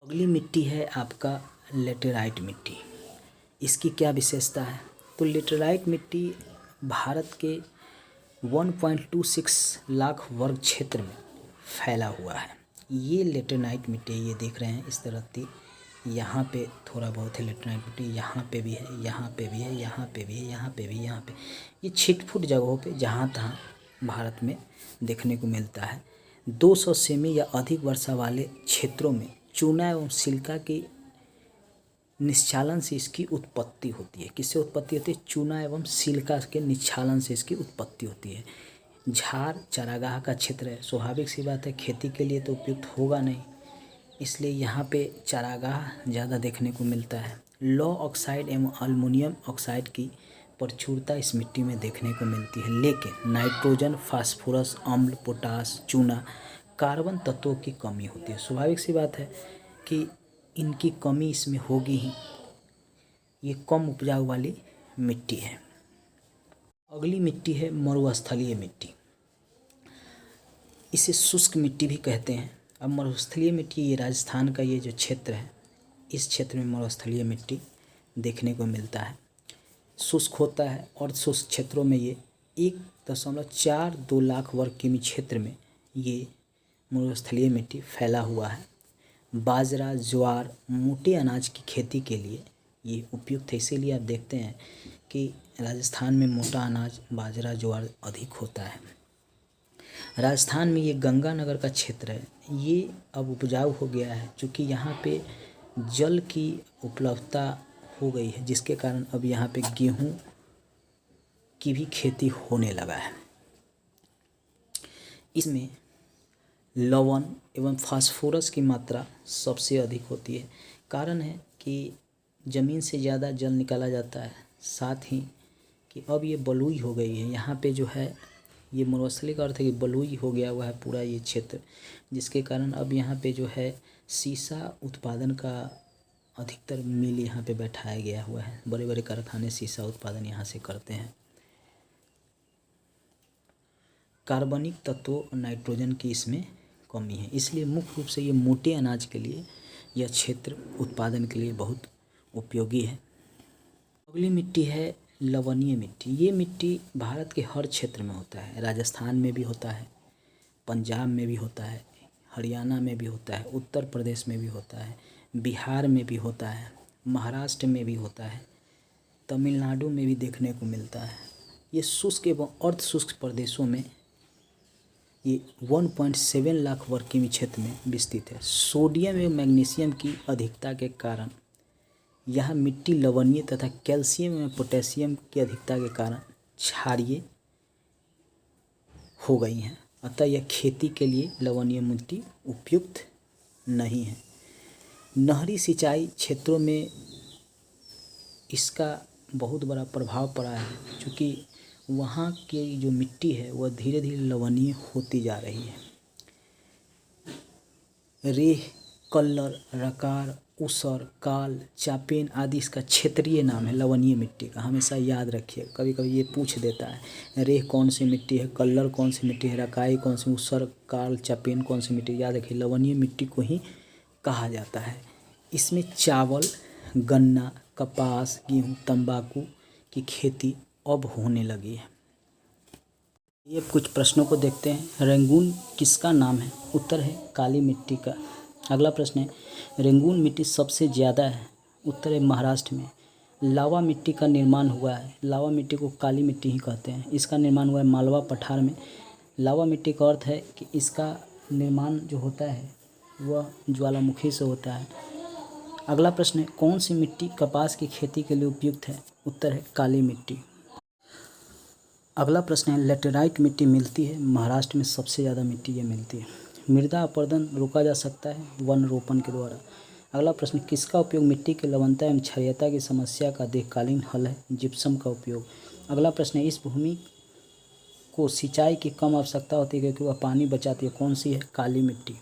अगली मिट्टी है आपका लेटेराइट मिट्टी। इसकी क्या विशेषता है? तो लेटेराइट मिट्टी भारत के 1.26 लाख वर्ग क्षेत्र में फैला हुआ है। ये लेटेराइट मिट्टी ये देख रहे हैं इस तरह की, यहाँ पे थोड़ा बहुत है लेटेराइट मिट्टी, यहाँ पे भी है, यहाँ पे भी है, यहाँ पे भी है, यहाँ पे भी, यहाँ पे। ये छिटपुट जगहों पे जहाँ तहाँ भारत में देखने को मिलता है। 200 सेमी या अधिक वर्षा वाले क्षेत्रों में चूना एवं सिलिका की निश्चालन से इसकी उत्पत्ति होती है। किससे उत्पत्ति होती है? चूना एवं सिलिका के निश्चालन से इसकी उत्पत्ति होती है। झार चारागाह का क्षेत्र है, स्वाभाविक सी बात है, खेती के लिए तो उपयुक्त होगा नहीं, इसलिए यहाँ पे चारागाह ज़्यादा देखने को मिलता है। लौह ऑक्साइड एवं अल्युमिनियम ऑक्साइड की प्रचुरता इस मिट्टी में देखने को मिलती है, लेकिन नाइट्रोजन, फास्फोरस, अम्ल, पोटास, चूना, कार्बन तत्वों की कमी होती है। स्वाभाविक सी बात है कि इनकी कमी इसमें होगी ही। ये कम उपजाऊ वाली मिट्टी है। अगली मिट्टी है मरुस्थलीय मिट्टी। इसे शुष्क मिट्टी भी कहते हैं। अब मरुस्थलीय मिट्टी ये राजस्थान का ये जो क्षेत्र है, इस क्षेत्र में मरुस्थलीय मिट्टी देखने को मिलता है। शुष्क होता है और शुष्क क्षेत्रों में ये 1.42 लाख वर्ग किमी क्षेत्र में ये मरुस्थलीय मिट्टी फैला हुआ है। बाजरा, ज्वार, मोटे अनाज की खेती के लिए ये उपयुक्त है। इसीलिए आप देखते हैं कि राजस्थान में मोटा अनाज बाजरा, ज्वार अधिक होता है। राजस्थान में ये गंगानगर का क्षेत्र है, ये अब उपजाऊ हो गया है क्योंकि यहाँ पे जल की उपलब्धता हो गई है, जिसके कारण अब यहाँ पे गेहूँ की भी खेती होने लगा है। इसमें लवण एवं फास्फोरस की मात्रा सबसे अधिक होती है। कारण है कि ज़मीन से ज़्यादा जल निकाला जाता है, साथ ही कि अब ये बलुई हो गई है। यहाँ पे जो है ये मरुस्थलीय का अर्थ है कि बलुई हो गया हुआ है पूरा ये क्षेत्र, जिसके कारण अब यहाँ पे जो है सीसा उत्पादन का अधिकतर मिल यहाँ पे बैठाया गया हुआ है। बड़े बड़े कारखाने सीसा उत्पादन यहाँ से करते हैं। कार्बनिक तत्वों और नाइट्रोजन की इसमें कमी है, इसलिए मुख्य रूप से ये मोटे अनाज के लिए यह क्षेत्र उत्पादन के लिए बहुत उपयोगी है। अगली मिट्टी है लवणीय मिट्टी। ये मिट्टी भारत के हर क्षेत्र में होता है। राजस्थान में भी होता है, पंजाब में भी होता है, हरियाणा में भी होता है, उत्तर प्रदेश में भी होता है, बिहार में भी होता है, महाराष्ट्र में भी होता है, तमिलनाडु में भी देखने को मिलता है। ये शुष्क एवं अर्ध शुष्क प्रदेशों में ये 1.7 लाख वर्ग किमी क्षेत्र में विस्तृत है। सोडियम एवं मैग्नीशियम की अधिकता के कारण यह मिट्टी लवणीय तथा कैल्शियम एवं पोटेशियम की अधिकता के कारण क्षारीय हो गई हैं, अतः यह खेती के लिए लवणीय मिट्टी उपयुक्त नहीं है। नहरी सिंचाई क्षेत्रों में इसका बहुत बड़ा प्रभाव पड़ा है, क्योंकि वहाँ की जो मिट्टी है वह धीरे धीरे लवणीय होती जा रही है। रेह, कल्लर, रकार, ऊसर, काल, चापेन आदि इसका क्षेत्रीय नाम है लवणीय मिट्टी का, हमेशा याद रखिए। कभी कभी ये पूछ देता है रेह कौन सी मिट्टी है, कल्लर कौन सी मिट्टी है, रकाई कौन सी, ऊसर, काल, चापेन कौन सी मिट्टी, याद रखिए लवणीय मिट्टी को ही कहा जाता है। इसमें चावल, गन्ना, कपास, गेहूँ, तंबाकू की खेती अब होने लगी है। ये कुछ प्रश्नों को देखते हैं। रेंगून किसका नाम है? उत्तर है काली मिट्टी का। अगला प्रश्न है रेंगून मिट्टी सबसे ज़्यादा है, उत्तर है महाराष्ट्र में। लावा मिट्टी का निर्माण हुआ है, लावा मिट्टी को काली मिट्टी ही कहते हैं, इसका निर्माण हुआ है मालवा पठार में। लावा मिट्टी का अर्थ है कि इसका निर्माण जो होता है वह ज्वालामुखी से होता है। अगला प्रश्न है कौन सी मिट्टी कपास की खेती के लिए उपयुक्त है? उत्तर है काली मिट्टी। अगला प्रश्न है लेटेराइट मिट्टी मिलती है महाराष्ट्र में, सबसे ज़्यादा मिट्टी ये मिलती है। मृदा अपरदन रोका जा सकता है वन रोपण के द्वारा। अगला प्रश्न किसका उपयोग मिट्टी की लवणता एवं क्षारीयता की समस्या का दीर्घकालीन हल है? जिप्सम का उपयोग। अगला प्रश्न है इस भूमि को सिंचाई की कम आवश्यकता होती है क्योंकि वह पानी बचाती है, कौन सी है? काली मिट्टी।